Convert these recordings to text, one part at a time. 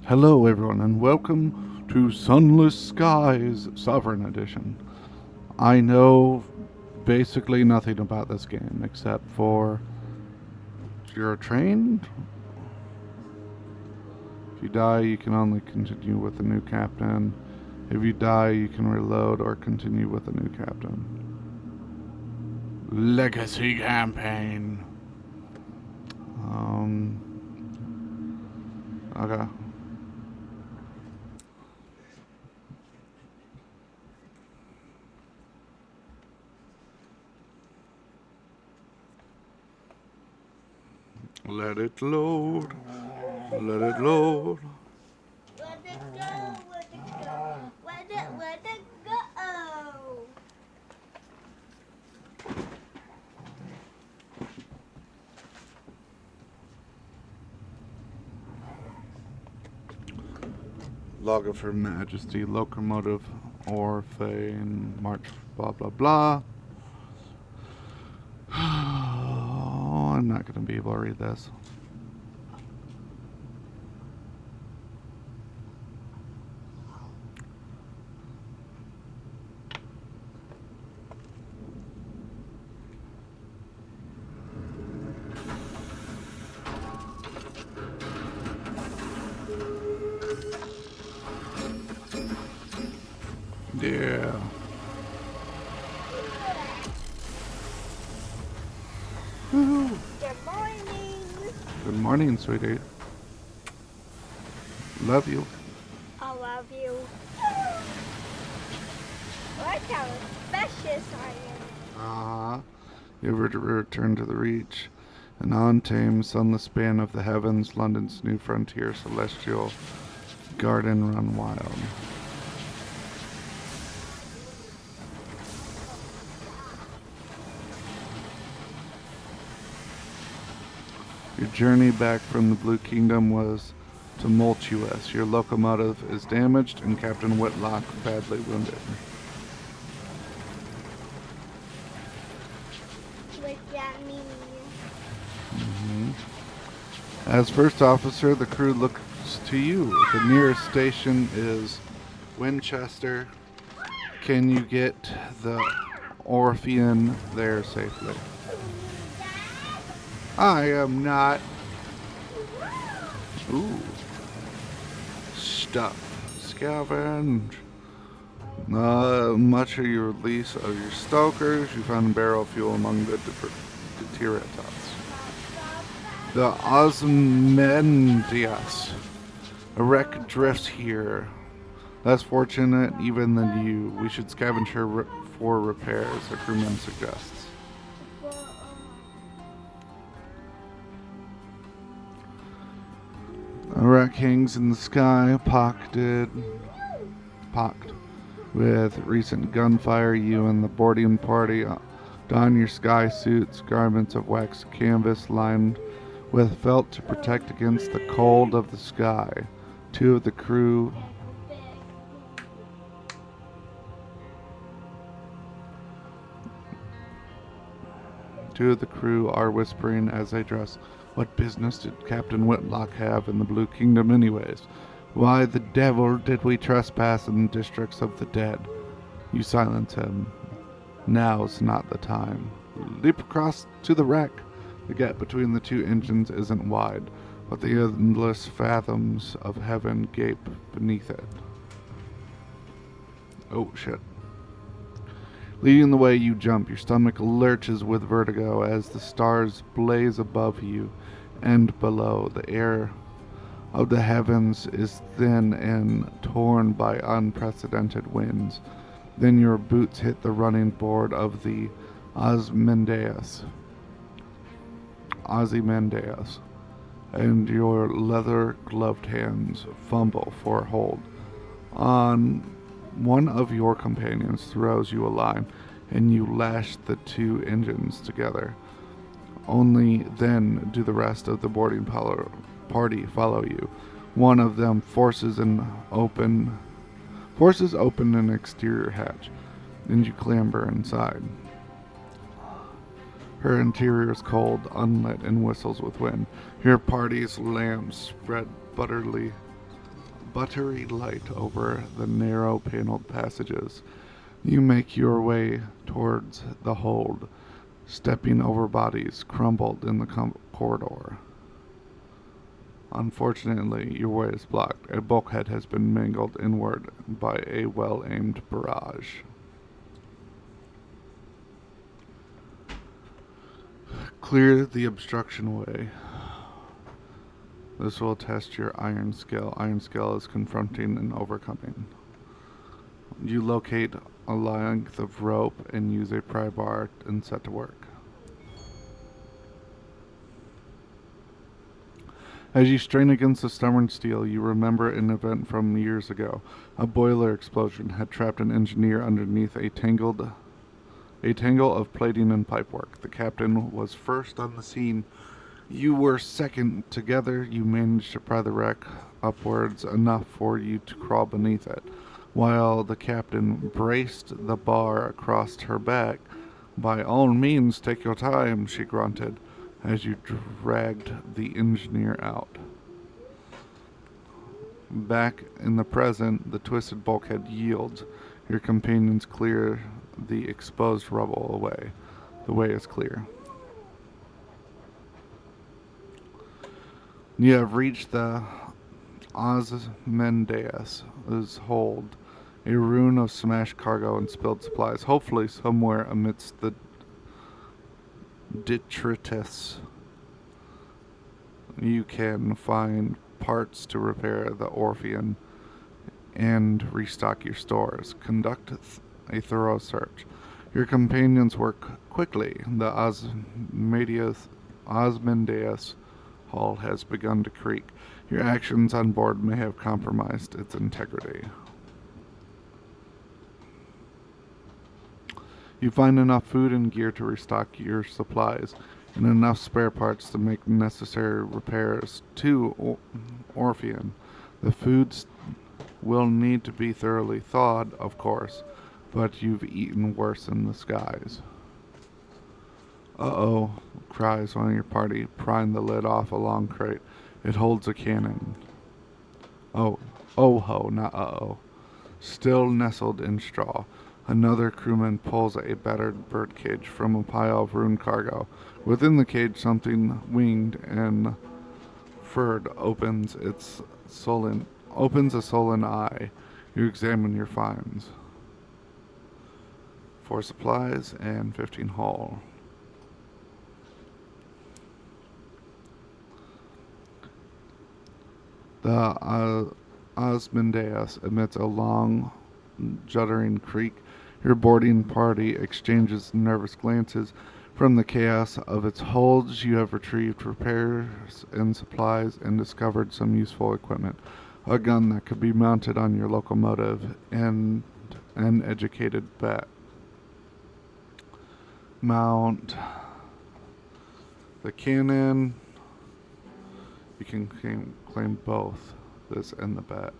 Hello, everyone, and welcome to Sunless Skies Sovereign Edition. I know basically nothing about this game except for you're trained. If you die, you can only continue with the new captain. If you die, you can reload or continue with the new captain. Legacy campaign. Okay. Let it load. Let it load. Let it go, let it go, let it go. Log of Her Majesty, locomotive, Orphane, march, blah blah blah. Oh, I'm not going to be able to read this. Yeah. Woo-hoo. Good morning. Good morning, sweetie. Love you. I love you. Look how precious I Ah. You ever return to the Reach, an untamed, sunless span of the heavens, London's new frontier, celestial garden run wild. Your journey back from the Blue Kingdom was tumultuous. Your locomotive is damaged and Captain Whitlock badly wounded. am. Look at me. As first officer, the crew looks to you. The nearest station is Winchester. Can you get the Orphean there safely? I am not. Ooh. Stuff. Scavenge. Much of your release of your stokers. You found barrel fuel among the deterioratas. The Osmondius. A wreck drifts here. Less fortunate even than you. We should scavenge her for repairs, a crewman suggests. A wreck hangs in the sky, pocked with recent gunfire. You and the boarding party don your sky suits, garments of waxed canvas lined with felt to protect against the cold of the sky. Two of the crew are whispering as they dress. What business did Captain Whitlock have in the Blue Kingdom anyways? Why the devil did we trespass in the districts of the dead? You silence him. Now's not the time. Leap across to the wreck. The gap between the two engines isn't wide, but the endless fathoms of heaven gape beneath it. Oh shit. Leading the way, you jump. Your stomach lurches with vertigo as the stars blaze above you and below. The air of the heavens is thin and torn by unprecedented winds. Then your boots hit the running board of the Ozymandias, and your leather-gloved hands fumble for a hold. On one of your companions throws you a line, and you lash the two engines together. Only then do the rest of the boarding party follow you. One of them forces open an exterior hatch, and you clamber inside. Her interior is cold, unlit, and whistles with wind. Your party's lamps spread buttery light over the narrow paneled passages. You make your way towards the hold, stepping over bodies crumbled in the corridor. Unfortunately, your way is blocked. A bulkhead has been mangled inward by a well-aimed barrage. Clear the obstruction way. This will test your iron skill. Iron skill is confronting and overcoming. You locate a length of rope and use a pry bar and set to work. As you strain against the stubborn steel, you remember an event from years ago. A boiler explosion had trapped an engineer underneath a tangle of plating and pipework. The captain was first on the scene. You were second. Together, you managed to pry the wreck upwards enough for you to crawl beneath it, while the captain braced the bar across her back. "By all means, take your time," she grunted, as you dragged the engineer out. Back in the present, the twisted bulkhead yields. Your companions clear the exposed rubble away. The way is clear. You have reached the Osmendeus' hold, a ruin of smashed cargo and spilled supplies. Hopefully, somewhere amidst the detritus, you can find parts to repair the Orphean and restock your stores. Conduct a thorough search. Your companions work quickly. The Osmendeus hull has begun to creak. Your actions on board may have compromised its integrity. You find enough food and gear to restock your supplies, and enough spare parts to make necessary repairs to Orphean. The foods will need to be thoroughly thawed, of course, but you've eaten worse in the skies. "Uh-oh," cries one of your party, prying the lid off a long crate. It holds a cannon. Oh-ho, not uh-oh. Still nestled in straw, another crewman pulls a battered birdcage from a pile of ruined cargo. Within the cage, something winged and furred opens a sullen eye. You examine your finds. 4 supplies and 15 hull. The Osmendeus emits a long, juddering creak. Your boarding party exchanges nervous glances. From the chaos of its holds, you have retrieved repairs and supplies and discovered some useful equipment. A gun that could be mounted on your locomotive and an educated bat. Mount the cannon. You can claim both, this and the bat.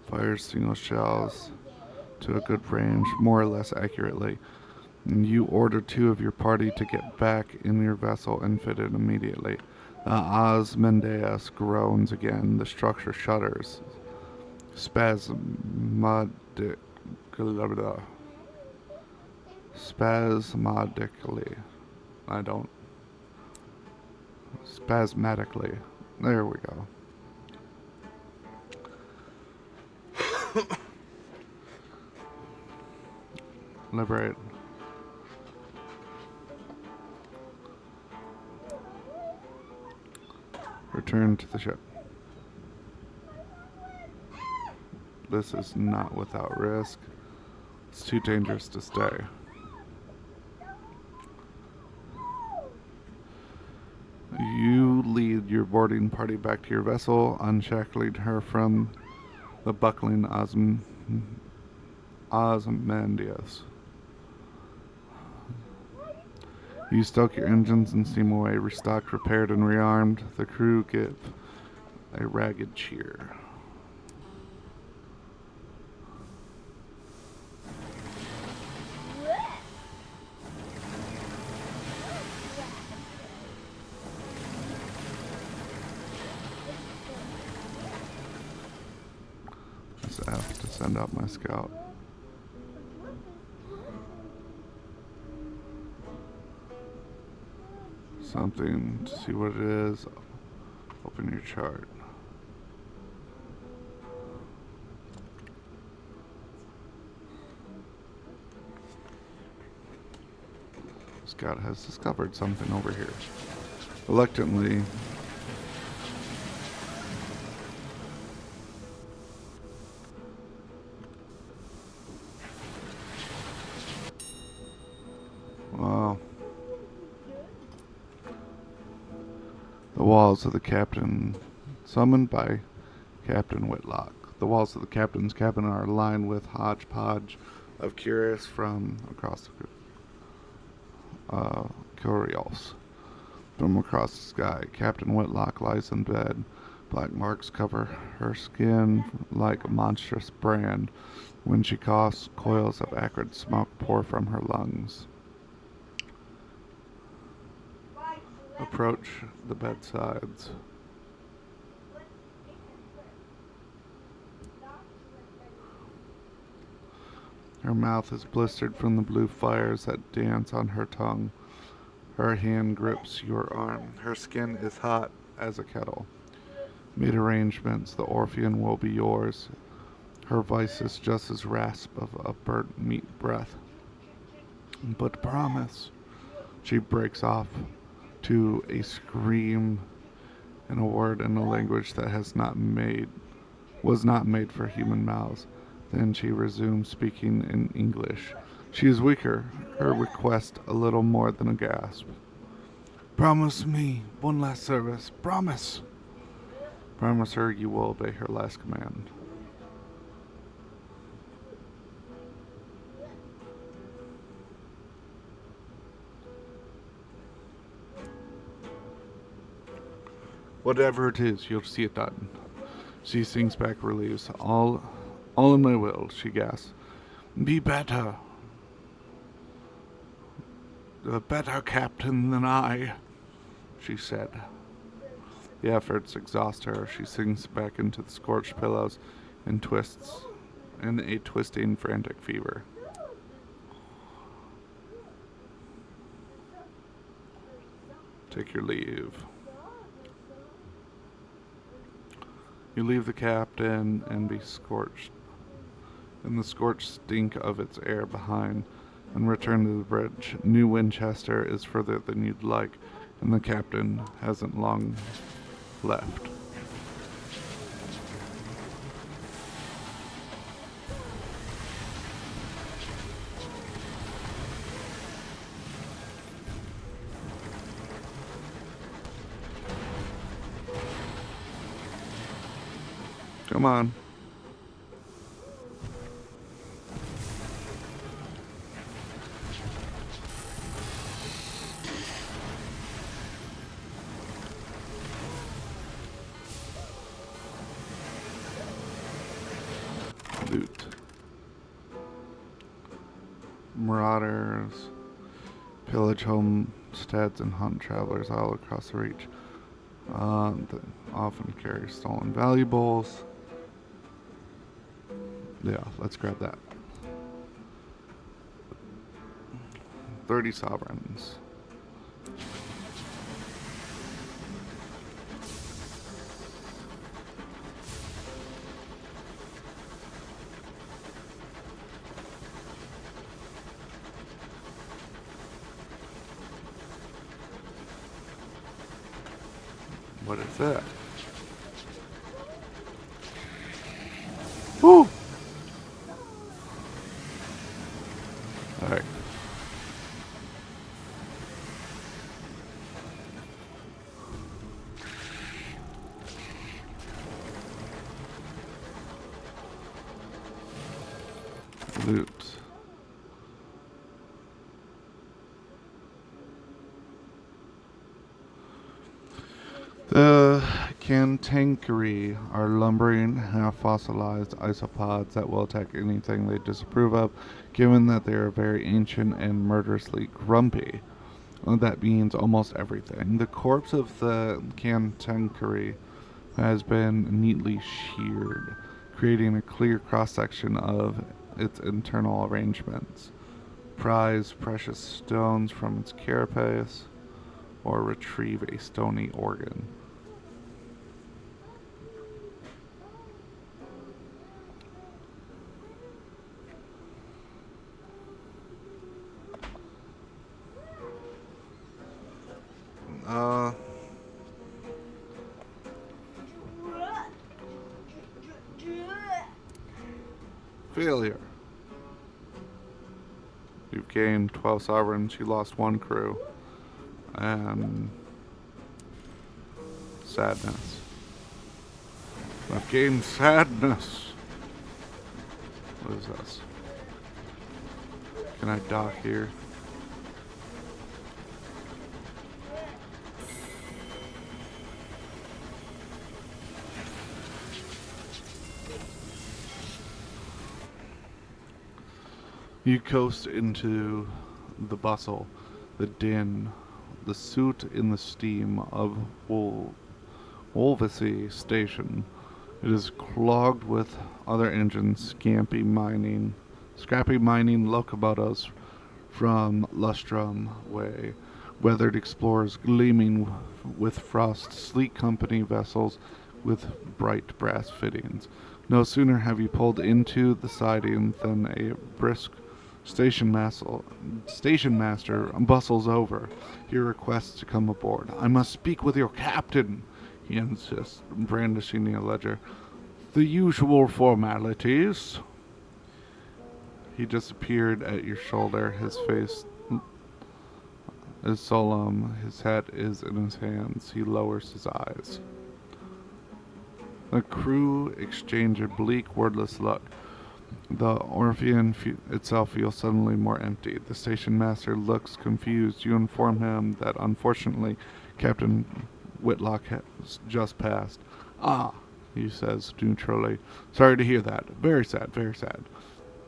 Fires single shells to a good range, more or less accurately. And you order 2 of your party to get back in your vessel and fit it immediately. The Osmendeus groans again. The structure shudders. Spasmodically. Spasmodically. There we go. Liberate. Return to the ship. This is not without risk. It's too dangerous to stay. You lead your boarding party back to your vessel, unshackling her from the buckling Osmandius. You stoke your engines and steam away, restocked, repaired, and rearmed. The crew give a ragged cheer. Just F to send out my scout. Something to see what it is. Open your chart. Scout has discovered something over here. Reluctantly, well, the walls of the captain, summoned by Captain Whitlock. The walls of the captain's cabin are lined with hodgepodge of curious from across the curios. From across the sky, Captain Whitlock lies in bed. Black marks cover her skin like a monstrous brand. When she coughs, coils of acrid smoke pour from her lungs. Approach the bedsides. Her mouth is blistered from the blue fires that dance on her tongue. Her hand grips your arm. Her skin is hot as a kettle. Made arrangements, the Orphean will be yours. Her voice is just as rasp of a burnt meat breath. But promise. She breaks off to a scream in a word in a language that was not made for human mouths. Then she resumes speaking in English. She is weaker, her request a little more than a gasp. Promise me one last service. Promise. Promise her you will obey her last command. Whatever it is, you'll see it done. She sinks back relieved. All in my will, she gasps. Be better. A better captain than I, she said. The efforts exhaust her. She sinks back into the scorched pillows and twists in a twisting, frantic fever. Take your leave. You leave the captain and be scorched, and the scorched stink of its air behind, and return to the bridge. New Winchester is further than you'd like, and the captain hasn't long left. Come on. Loot. Marauders pillage homesteads and hunt travelers all across the reach. They often carry stolen valuables. Yeah, let's grab that. 30 sovereigns. What is that? Woo! Alright. Loot. The Cantankeree are lumbering, half-fossilized isopods that will attack anything they disapprove of, given that they are very ancient and murderously grumpy. That means almost everything. The corpse of the Cantankeree has been neatly sheared, creating a clear cross-section of its internal arrangements. Prize precious stones from its carapace, or retrieve a stony organ. Uh, Failure. You've gained 12 sovereigns, you lost one crew, and sadness. I've gained sadness. What is this? Can I dock here? You coast into the bustle, the din, the soot in the steam of Wolvesey Station. It is clogged with other engines, scrappy mining locomotives from Lustrum Way, weathered explorers gleaming with frost, sleek company vessels with bright brass fittings. No sooner have you pulled into the siding than a brisk station master bustles over. He requests to come aboard. I must speak with your captain, he insists, brandishing a ledger. The usual formalities. He disappeared at your shoulder. His face is solemn. His head is in his hands. He lowers his eyes. The crew exchange a bleak, wordless look. The Orphean itself feels suddenly more empty. The station master looks confused. You inform him that unfortunately Captain Whitlock has just passed. Ah, he says neutrally. Sorry to hear that. Very sad, very sad.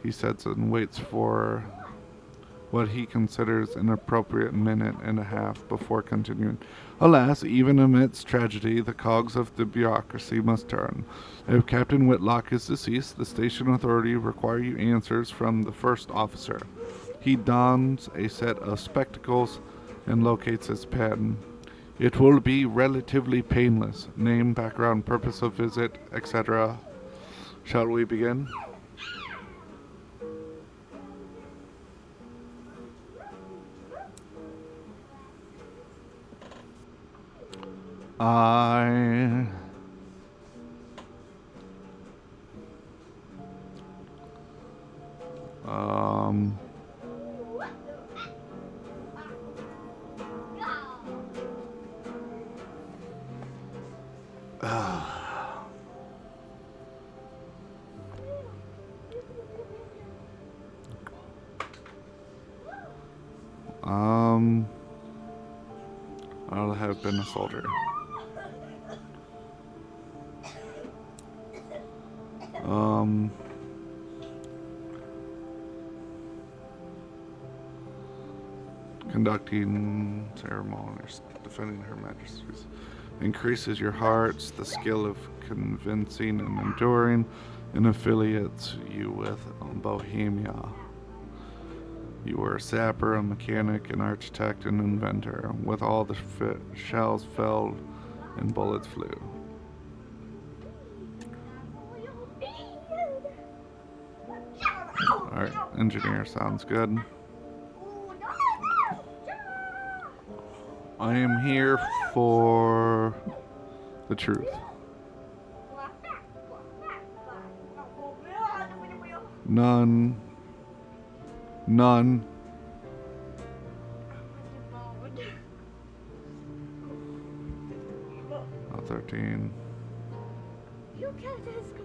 He sits and waits for what he considers an appropriate minute and a half before continuing. Alas, even amidst tragedy, the cogs of the bureaucracy must turn. If Captain Whitlock is deceased, the station authority require you answers from the first officer. He dons a set of spectacles and locates his pen. It will be relatively painless. Name, background, purpose of visit, etc. Shall we begin? I um um I'll have been a soldier. Um Conducting ceremonies, defending her majesty's. Increases your hearts, the skill of convincing and enduring, and affiliates you with Bohemia. You were a sapper, a mechanic, an architect, an inventor. With all the shells fell and bullets flew. Alright, engineer sounds good. I am here for the truth. None. None. A 13. You can't ask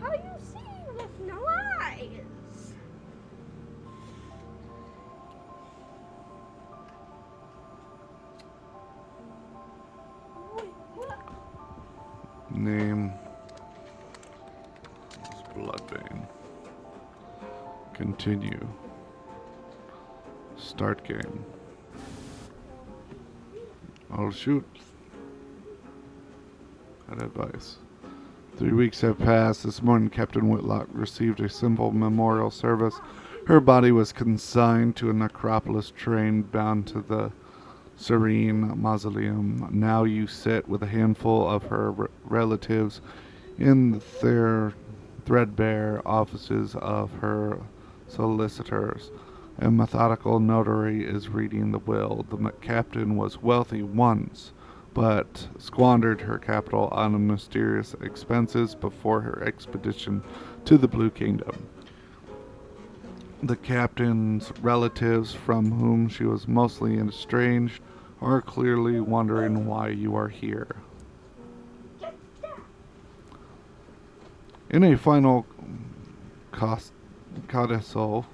how you see with no eyes? Continue. Start game. Oh shoot. Bad advice. 3 weeks have passed. This morning, Captain Whitlock received a simple memorial service. Her body was consigned to a necropolis train bound to the serene mausoleum. Now you sit with a handful of her relatives in their threadbare offices of her solicitors. A methodical notary is reading the will. The captain was wealthy once, but squandered her capital on mysterious expenses before her expedition to the Blue Kingdom. The captain's relatives, from whom she was mostly estranged, are clearly wondering why you are here. In a final codicil,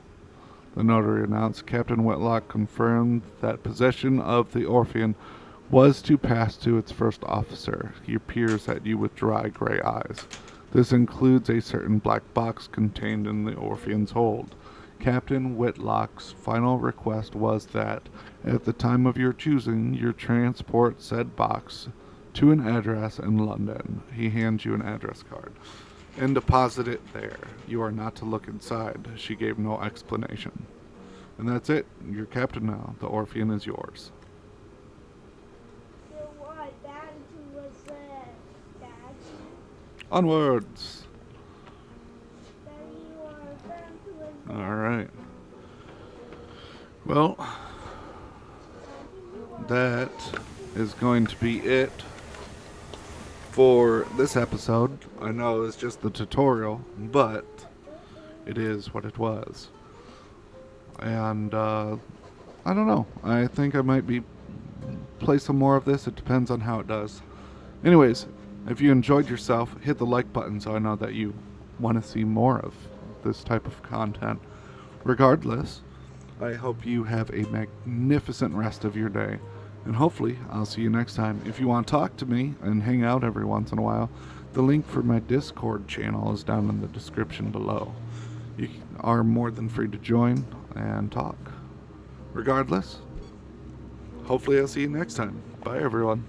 the notary announced, Captain Whitlock confirmed that possession of the Orpheum was to pass to its first officer. He peers at you with dry gray eyes. This includes a certain black box contained in the Orpheum's hold. Captain Whitlock's final request was that, at the time of your choosing, you transport said box to an address in London. He hands you an address card. And deposit it there. You are not to look inside. She gave no explanation. And that's it. You're captain now. The Orpheum is yours. So what? That was that. Onwards! That you are friends with. Alright. Well, that is going to be it for this episode. I know it's just the tutorial, but it is what it was. And I don't know. I think I might play some more of this. It depends on how it does. Anyways, if you enjoyed yourself, hit the like button so I know that you want to see more of this type of content. Regardless, I hope you have a magnificent rest of your day. And hopefully, I'll see you next time. If you want to talk to me and hang out every once in a while, the link for my Discord channel is down in the description below. You are more than free to join and talk. Regardless, hopefully I'll see you next time. Bye, everyone.